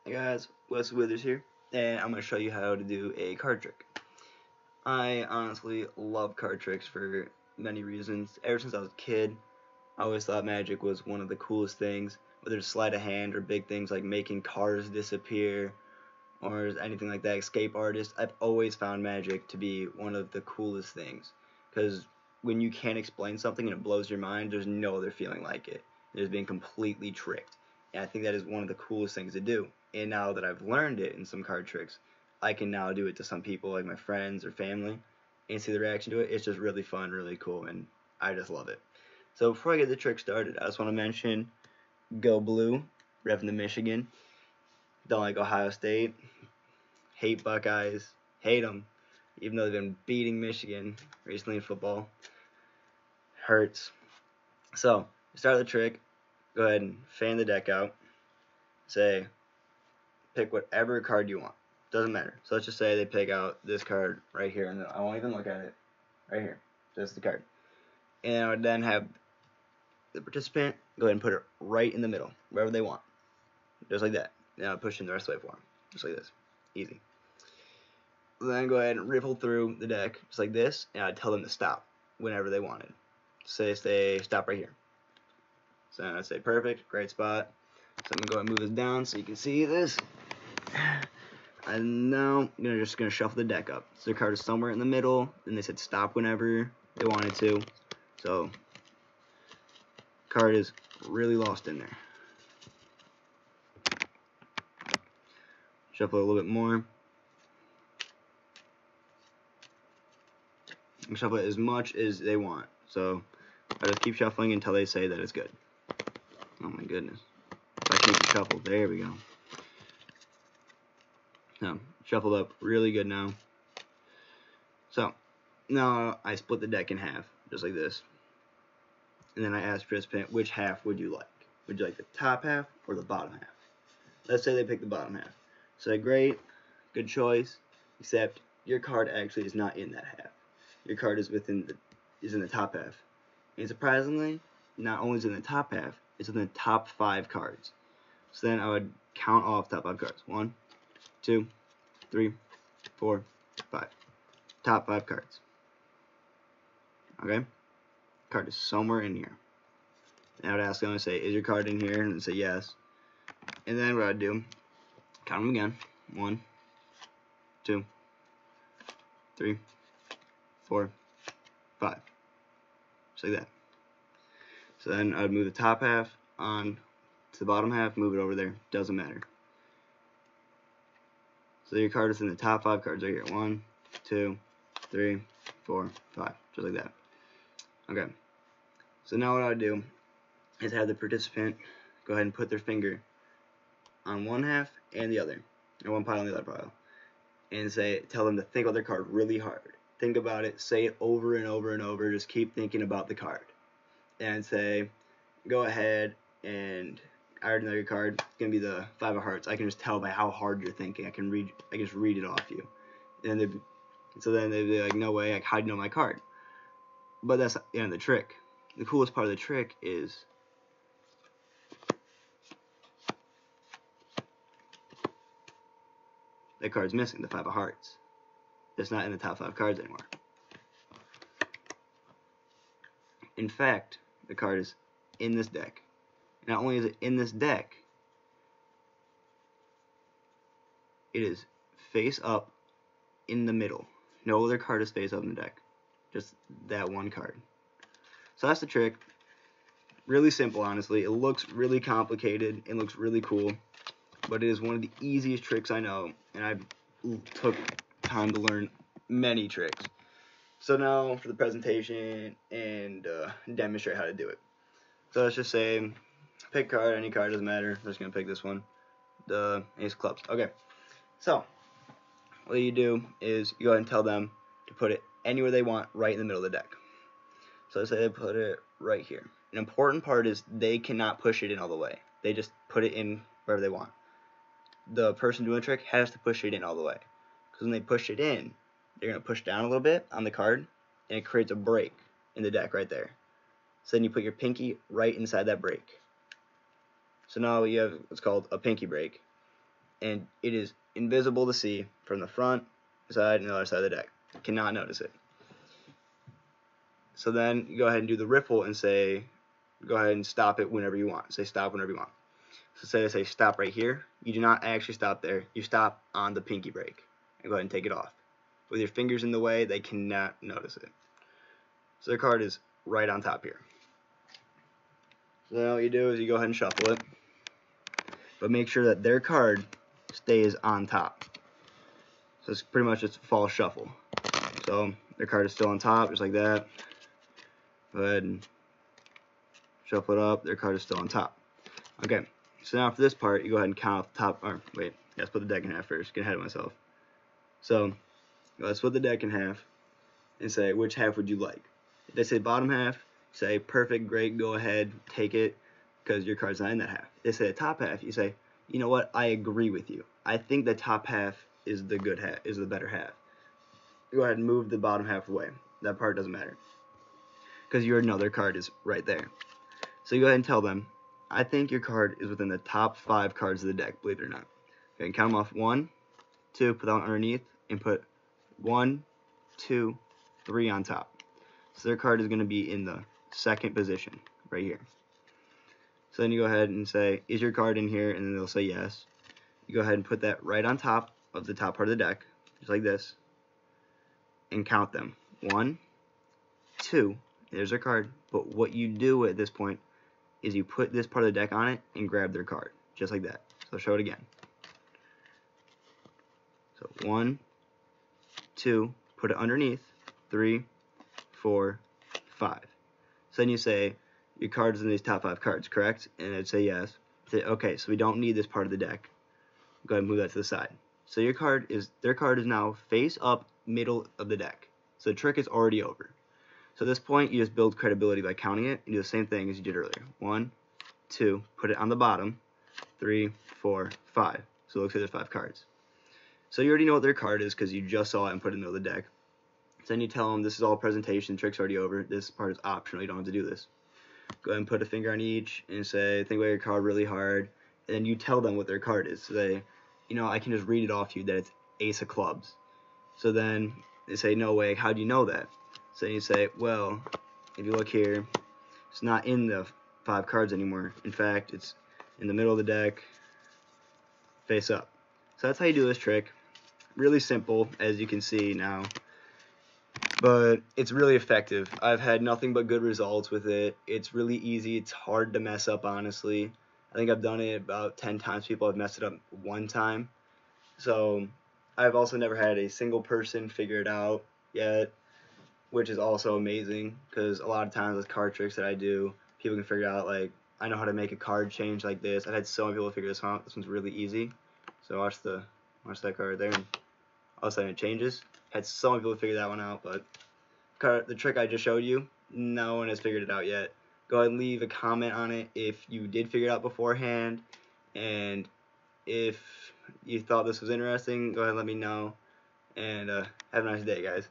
Hey guys, Wes Withers here, and I'm going to show you how to do a card trick. I honestly love card tricks for many reasons. Ever since I was a kid, I always thought magic was one of the coolest things, whether it's sleight of hand or big things like making cars disappear or anything like that, escape artist. I've always found magic to be one of the coolest things because when you can't explain something and it blows your mind, there's no other feeling like it. It is being completely tricked. And I think that is one of the coolest things to do. And now that I've learned it in some card tricks, I can now do it to some people like my friends or family and see the reaction to it. It's just really fun, really cool, and I just love it. So before I get the trick started, I just want to mention Go Blue, repping the Michigan. Don't like Ohio State. Hate Buckeyes. Hate them. Even though they've been beating Michigan recently in football. Hurts. So, to start the trick, go ahead and fan the deck out. Say, pick whatever card you want. Doesn't matter. So let's just say they pick out this card right here, and I won't even look at it. Right here. Just the card. And I would then have the participant go ahead and put it right in the middle, wherever they want. Just like that. Now push in the rest of the way for them. Just like this. Easy. Then go ahead and riffle through the deck just like this, and I'd tell them to stop whenever they wanted. Say stop right here. So I'd say perfect, great spot. So I'm gonna go ahead and move this down so you can see this. And now I'm just gonna shuffle the deck up. So the card is somewhere in the middle, and they said stop whenever they wanted to. So card is really lost in there. Shuffle a little bit more. Shuffle it as much as they want. So I just keep shuffling until they say that it's good. Oh my goodness. If I keep the shuffle, there we go. Now, shuffled up really good now. So, now I split the deck in half, just like this. And then I asked participant, which half would you like? Would you like the top half or the bottom half? Let's say they pick the bottom half. So great, good choice, except your card actually is not in that half. Your card is in the top half. And surprisingly, not only is it in the top half, it's in the top 5 cards. So then I would count off top 5 cards. 1, 2, 3, 4, 5. Top 5 cards. Okay? Card is somewhere in here. And I would ask them to say, is your card in here? And they'd say yes. And then what I'd do, count them again. 1, 2, 3, 4, 5. Just like that. So then I would move the top half on to the bottom half, move it over there. Doesn't matter. So your card is in the top 5 cards right here. 1, 2, 3, 4, 5. Just like that. Okay. So now what I would do is have the participant go ahead and put their finger on one half and the other, or one pile and the other pile, and tell them to think about their card really hard. Think about it, say it over and over and over, just keep thinking about the card. And say, go ahead and I already know your card. It's gonna be the 5 of hearts. I can just tell by how hard you're thinking. I can just read it off you. And then they'd be like, no way, like, how do you know my card? But that's the trick. The coolest part of the trick is that card's missing, the 5 of hearts. It's not in the top 5 cards anymore. In fact, the card is in this deck. Not only is it in this deck, it is face up in the middle. No other card is face up in the deck. Just that one card. So that's the trick. Really simple, honestly. It looks really complicated. It looks really cool. But it is one of the easiest tricks I know. And I took time to learn many tricks. So now for the presentation and demonstrate how to do it. So let's just say, pick card, any card, doesn't matter. I'm just going to pick this one, the Ace of Clubs. Okay, so what you do is you go ahead and tell them to put it anywhere they want, right in the middle of the deck. So let's say they put it right here. An important part is they cannot push it in all the way. They just put it in wherever they want. The person doing the trick has to push it in all the way. Because when they push it in, they're going to push down a little bit on the card, and it creates a break in the deck right there. So then you put your pinky right inside that break. So now you have what's called a pinky break. and it is invisible to see from the front side and the other side of the deck. You cannot notice it. So then you go ahead and do the riffle and say, go ahead and stop it whenever you want. Say stop whenever you want. So say stop right here. You do not actually stop there. You stop on the pinky break and go ahead and take it off. With your fingers in the way, they cannot notice it. So their card is right on top here. So then what you do is you go ahead and shuffle it, but make sure that their card stays on top. So it's pretty much just a false shuffle. So their card is still on top, just like that. Go ahead and shuffle it up. Their card is still on top. Okay, so now for this part, you go ahead and count off the top. Or wait, yeah, split the deck in half first. Get ahead of myself. So let's split the deck in half and say, which half would you like? If they say bottom half, say perfect, great, go ahead, take it, because your card's not in that half. If they say the top half, you say, you know what, I agree with you. I think the top half is the good half, is the better half. Go ahead and move the bottom half away. That part doesn't matter, because you already know their card is right there. So you go ahead and tell them, I think your card is within the top 5 cards of the deck, believe it or not. Okay, and count them off 1, 2, put that one underneath, and put 1, 2, 3 on top. So their card is going to be in the second position, right here. So then you go ahead and say, is your card in here? And then they'll say yes. You go ahead and put that right on top of the top part of the deck, just like this, and count them. 1, 2, there's their card. But what you do at this point is you put this part of the deck on it and grab their card, just like that. So I'll show it again. So 1, 2, put it underneath, 3, 4, 5. So then you say, your card is in these top 5 cards, correct? And I'd say yes. Say, okay, so we don't need this part of the deck. Go ahead and move that to the side. So their card is now face up, middle of the deck. So the trick is already over. So at this point, you just build credibility by counting it and do the same thing as you did earlier. 1, 2, put it on the bottom, 3, 4, 5. So it looks like there's 5 cards. So you already know what their card is because you just saw it and put it in the middle of the deck. So then you tell them this is all presentation, trick's already over. This part is optional, you don't have to do this. Go ahead and put a finger on each and say, think about your card really hard. And then you tell them what their card is. So they, you know, I can just read it off to you that it's Ace of Clubs. So then they say, no way, how do you know that? So then you say, well, if you look here, it's not in the 5 cards anymore. In fact, it's in the middle of the deck, face up. So that's how you do this trick. Really simple, as you can see now. But it's really effective. I've had nothing but good results with it. It's really easy. It's hard to mess up, honestly. I think I've done it about 10 times. People have messed it up 1 time. So I've also never had a single person figure it out yet, which is also amazing because a lot of times with card tricks that I do, people can figure out, like, I know how to make a card change like this. I've had so many people figure this out. This one's really easy. So watch that card there, and all of a sudden it changes. Had so many people figure that one out, but the trick I just showed you, no one has figured it out yet. Go ahead and leave a comment on it if you did figure it out beforehand, and if you thought this was interesting, go ahead and let me know, and have a nice day, guys.